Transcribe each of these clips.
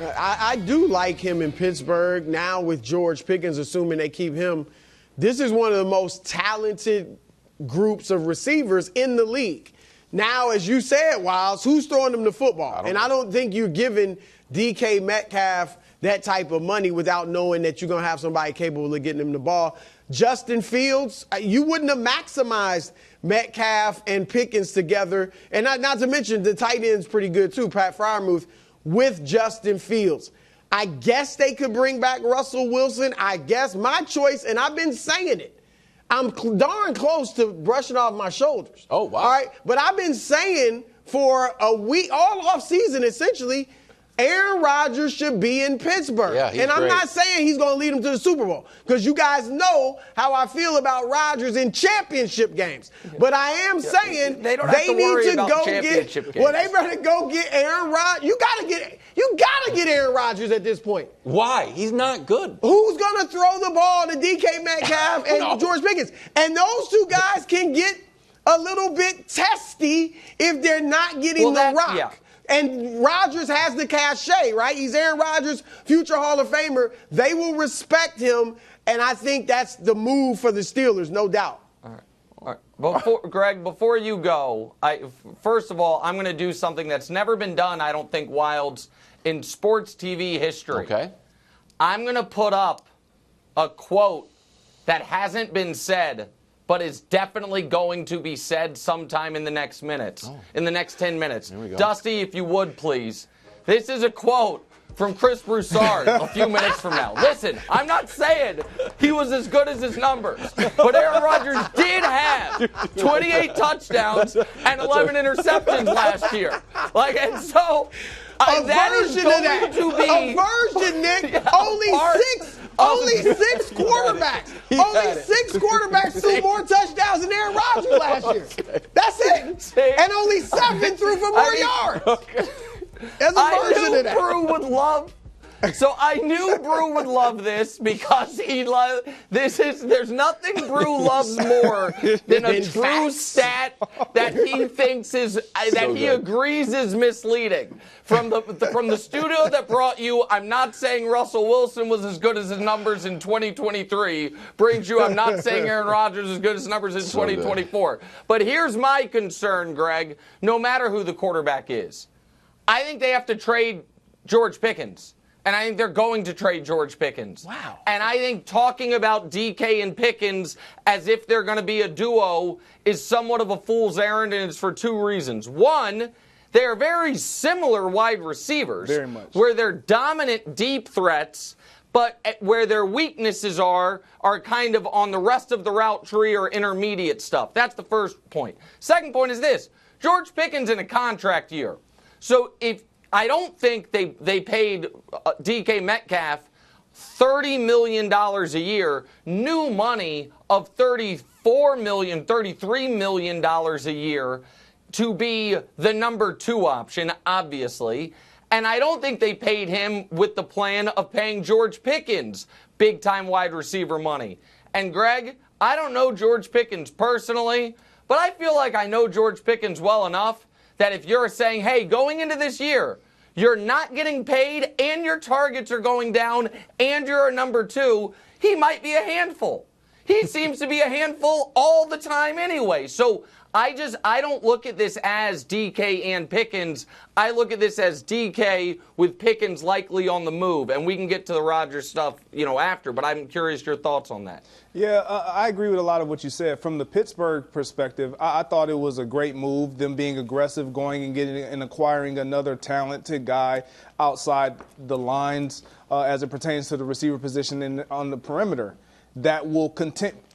I do like him in Pittsburgh now with George Pickens, assuming they keep him. This is one of the most talented groups of receivers in the league. Now, as you said, Wiles, who's throwing them the football? I don't think you're giving DK Metcalf that type of money without knowing that you're going to have somebody capable of getting him the ball. Justin Fields, you wouldn't have maximized Metcalf and Pickens together. And not to mention the tight end's pretty good too, Pat Freiermuth, with Justin Fields. I guess they could bring back Russell Wilson. I guess my choice, and I've been saying it, I'm darn close to brushing off my shoulders. Oh, wow. All right? But I've been saying for a week, all off season essentially, Aaron Rodgers should be in Pittsburgh. Yeah, he's and I'm great. not saying he's going to lead them to the Super Bowl because you guys know how I feel about Rodgers in championship games. But I am saying they don't have to worry need to about go championship get. games. Well, they better go get Aaron Rodgers. You gotta get Aaron Rodgers at this point. Why? He's not good. Who's going to throw the ball to DK Metcalf and No. George Pickens? And those two guys can get a little bit testy if they're not getting the rock. Yeah. And Rodgers has the cachet, right? He's Aaron Rodgers, future Hall of Famer. They will respect him, and I think that's the move for the Steelers, no doubt. All right. Greg, before you go, first of all, I'm going to do something that's never been done, I don't think, Wilds, in sports TV history. Okay. I'm going to put up a quote that hasn't been said, but is definitely going to be said sometime in the next minutes, in the next 10 minutes. There we go. Dusty, if you would, please. This is a quote from Chris Broussard a few minutes from now. Listen, I'm not saying he was as good as his numbers, but Aaron Rodgers did have 28 touchdowns and 11 interceptions last year. A version of that. A version, Nick. Only six quarterbacks. Only six quarterbacks threw more touchdowns than Aaron Rodgers last year. That's it. And only 7 threw for more yards. That's a version of that. Brew would love. So I knew Brew would love this because there's nothing Brew loves more than a true stat that he thinks he agrees is misleading. From the studio that brought you, I'm not saying Russell Wilson was as good as his numbers in 2023, brings you, I'm not saying Aaron Rodgers is as good as his numbers in 2024. But here's my concern, Greg, no matter who the quarterback is. I think they have to trade George Pickens. And I think they're going to trade George Pickens. Wow. And I think talking about DK and Pickens as if they're going to be a duo is somewhat of a fool's errand, and it's for 2 reasons. One, they are very similar wide receivers. Very much. Where they're dominant deep threats, but where their weaknesses are kind of on the rest of the route tree or intermediate stuff. That's the first point. Second point is this. George Pickens in a contract year. So I don't think they paid DK Metcalf $30 million a year, new money of $33 million a year to be the number 2 option, obviously. And I don't think they paid him with the plan of paying George Pickens big-time wide receiver money. And Greg, I don't know George Pickens personally, but I feel like I know George Pickens well enough that if you're saying, hey, going into this year, you're not getting paid and your targets are going down and you're a number 2, he might be a handful. He seems to be a handful all the time anyway. So I don't look at this as DK and Pickens. I look at this as DK with Pickens likely on the move. And we can get to the Rodgers stuff, after. But I'm curious your thoughts on that. Yeah, I agree with a lot of what you said. From the Pittsburgh perspective, I thought it was a great move, them being aggressive, going and getting and acquiring another talented guy outside the lines as it pertains to the receiver position on the perimeter. That will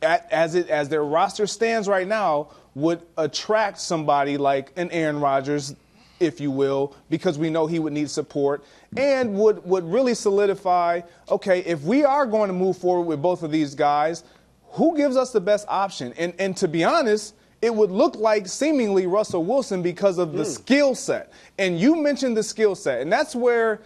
as their roster stands right now, would attract somebody like an Aaron Rodgers, if you will, because we know he would need support, and would really solidify, okay, if we are going to move forward with both of these guys, who gives us the best option? And to be honest, it would look like seemingly Russell Wilson because of the skill set. And you mentioned the skill set, and that's where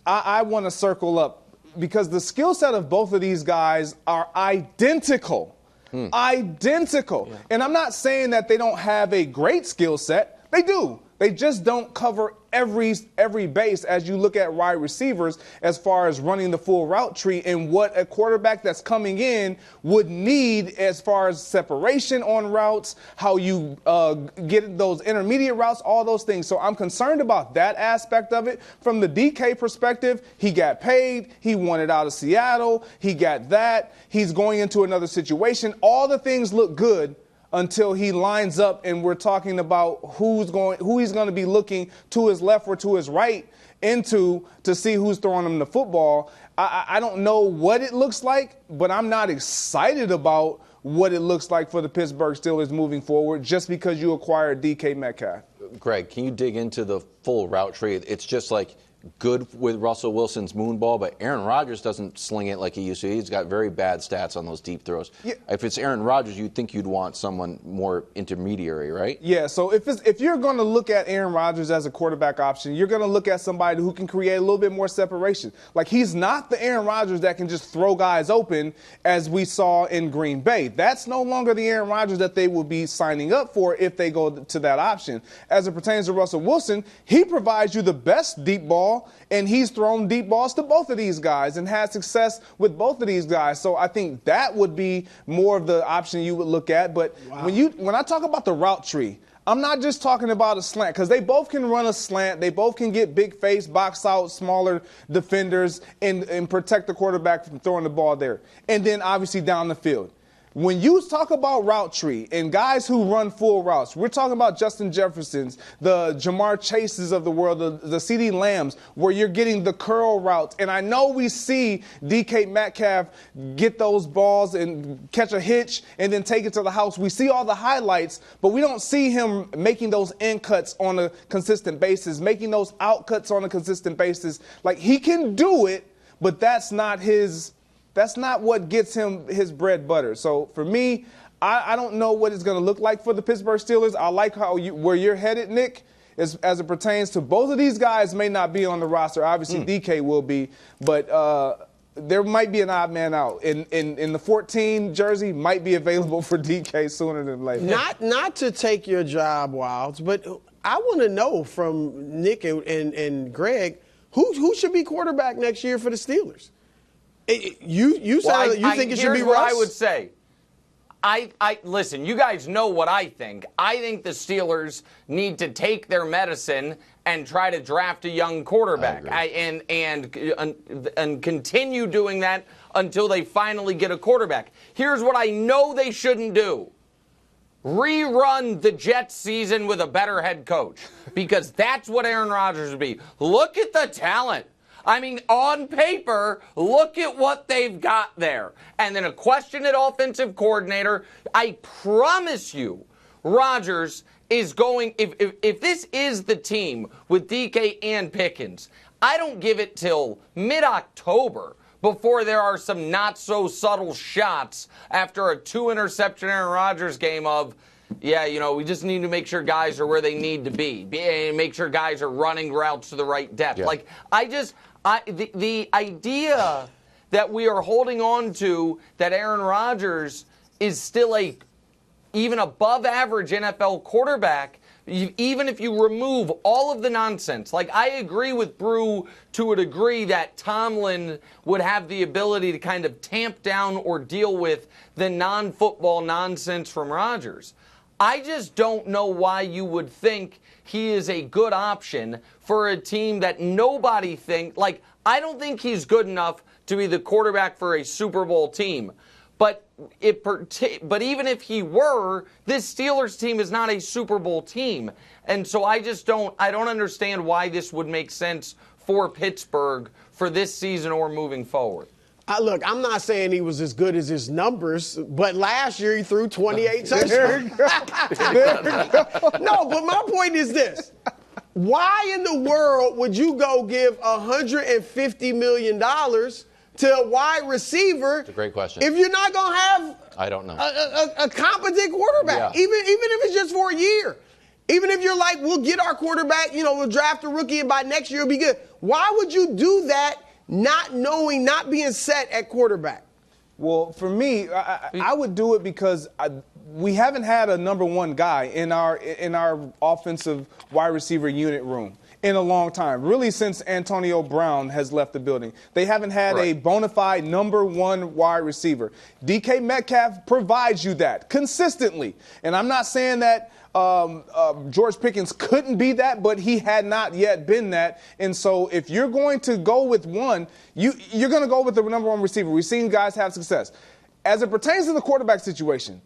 I want to circle up, because the skill set of both of these guys are identical. Identical. Yeah. And I'm not saying that they don't have a great skill set. They do. They just don't cover every base as you look at wide receivers as far as running the full route tree and what a quarterback that's coming in would need as far as separation on routes, how you get those intermediate routes, all those things. So I'm concerned about that aspect of it. From the DK perspective, he got paid. He wanted out of Seattle. He got that. He's going into another situation. All the things look good until he lines up and we're talking about who he's going to be looking to his left or to his right into to see who's throwing him the football. I don't know what it looks like, but I'm not excited about what it looks like for the Pittsburgh Steelers moving forward just because you acquired DK Metcalf. Greg, can you dig into the full route tree? It's just like good with Russell Wilson's moonball, but Aaron Rodgers doesn't sling it like he used to. He's got very bad stats on those deep throws. Yeah. If it's Aaron Rodgers, you'd think you'd want someone more intermediary, right? Yeah, so if you're going to look at Aaron Rodgers as a quarterback option, you're going to look at somebody who can create a little bit more separation. Like, he's not the Aaron Rodgers that can just throw guys open as we saw in Green Bay. That's no longer the Aaron Rodgers that they will be signing up for if they go to that option. As it pertains to Russell Wilson, he provides you the best deep ball, and he's thrown deep balls to both of these guys and had success with both of these guys. So I think that would be more of the option you would look at. But when I talk about the route tree, I'm not just talking about a slant, because they both can run a slant. They both can get big face, box out smaller defenders, and protect the quarterback from throwing the ball there. And then obviously down the field. When you talk about route tree and guys who run full routes, we're talking about Justin Jeffersons, the Jamar Chases of the world, the CeeDee Lambs, where you're getting the curl routes. And I know we see DK Metcalf get those balls and catch a hitch and then take it to the house. We see all the highlights, but we don't see him making those in cuts on a consistent basis, making those out cuts on a consistent basis. Like, he can do it, but that's not what gets him his bread butter. So for me, I don't know what it's going to look like for the Pittsburgh Steelers. I like where you're headed, Nick, as it pertains to both of these guys may not be on the roster. Obviously, DK will be, but there might be an odd man out. In the 14 jersey might be available for DK sooner than later. Not to take your job, Wilds, but I want to know from Nick and Greg, who should be quarterback next year for the Steelers? You think it should be Russ? What I would say. Listen, you guys know what I think. I think the Steelers need to take their medicine and try to draft a young quarterback and continue doing that until they finally get a quarterback. Here's what I know they shouldn't do. Rerun the Jets season with a better head coach, because that's what Aaron Rodgers would be. Look at the talent. I mean, on paper, look at what they've got there. And then a questioned offensive coordinator. I promise you, Rodgers is going, if this is the team with DK and Pickens, I don't give it till mid-October before there are some not-so-subtle shots after a 2-interception Aaron Rodgers game of, yeah, we just need to make sure guys are where they need to be, and make sure guys are running routes to the right depth. Yeah. The idea that we are holding on to that Aaron Rodgers is still even above average NFL quarterback, even if you remove all of the nonsense. Like, I agree with Brew to a degree that Tomlin would have the ability to kind of tamp down or deal with the non-football nonsense from Rodgers. I just don't know why you would think he is a good option for a team that nobody I don't think he's good enough to be the quarterback for a Super Bowl team. But even if he were, this Steelers team is not a Super Bowl team. And so I don't understand why this would make sense for Pittsburgh for this season or moving forward. Look, I'm not saying he was as good as his numbers, but last year he threw 28 touchdowns. No, but my point is this. Why in the world would you go give $150 million to a wide receiver? It's a great question. If you're not going to have I don't know. a competent quarterback, even if it's just for a year. Even if you're like, we'll get our quarterback, we'll draft a rookie and by next year it'll be good. Why would you do that not being set at quarterback? Well, for me, I would do it because we haven't had a number one guy in our offensive wide receiver unit room in a long time, really since Antonio Brown has left the building. They haven't had a bona fide number one wide receiver. DK Metcalf provides you that consistently. And I'm not saying that George Pickens couldn't be that, but he had not yet been that. And so if you're going to go with one, you're going to go with the number one receiver. We've seen guys have success. As it pertains to the quarterback situation,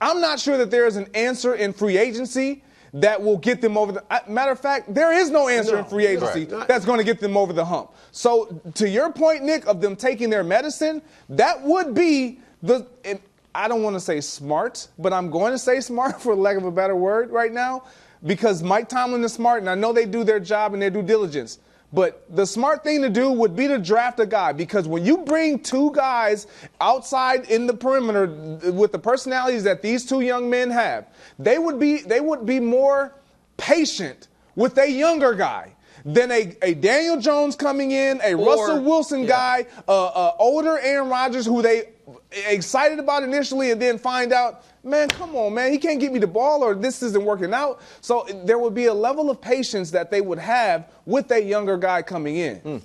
I'm not sure that there is an answer in free agency that will get them over the matter of fact, there is no answer in free agency that's going to get them over the hump. So to your point, Nick, of them taking their medicine, that would be I don't want to say smart, but I'm going to say smart for lack of a better word right now, because Mike Tomlin is smart, and I know they do their job and their due diligence. But the smart thing to do would be to draft a guy, because when you bring two guys outside in the perimeter with the personalities that these two young men have, they would be more patient with a younger guy than a Daniel Jones coming in, a Russell Wilson guy, older Aaron Rodgers who they excited about initially and then find out, man, come on, man, he can't get me the ball or this isn't working out. So there would be a level of patience that they would have with a younger guy coming in.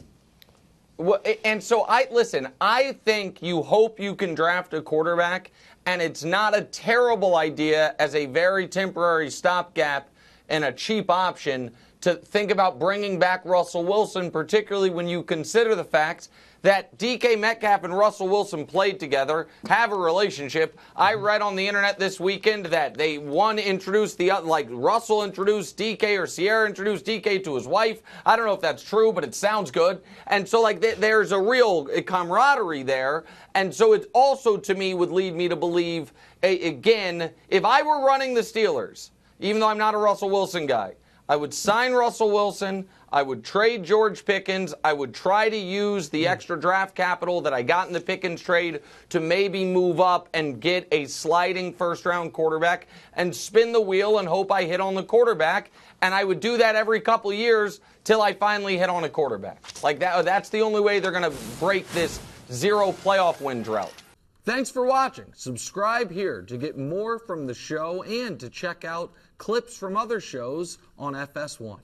Well, and so I think you hope you can draft a quarterback, and it's not a terrible idea as a very temporary stopgap and a cheap option to think about bringing back Russell Wilson, particularly when you consider the fact that DK Metcalf and Russell Wilson played together, have a relationship. I read on the internet this weekend that one introduced the other, like Russell introduced DK or Sierra introduced DK to his wife. I don't know if that's true, but it sounds good. And so there's a real camaraderie there. And so it also, to me, would lead me to believe, again, if I were running the Steelers, even though I'm not a Russell Wilson guy, I would sign Russell Wilson. I would trade George Pickens. I would try to use the extra draft capital that I got in the Pickens trade to maybe move up and get a sliding first-round quarterback and spin the wheel and hope I hit on the quarterback. And I would do that every couple of years till I finally hit on a quarterback. Like that's the only way they're going to break this 0 playoff win drought. Thanks for watching. Subscribe here to get more from the show and to check out clips from other shows on FS1.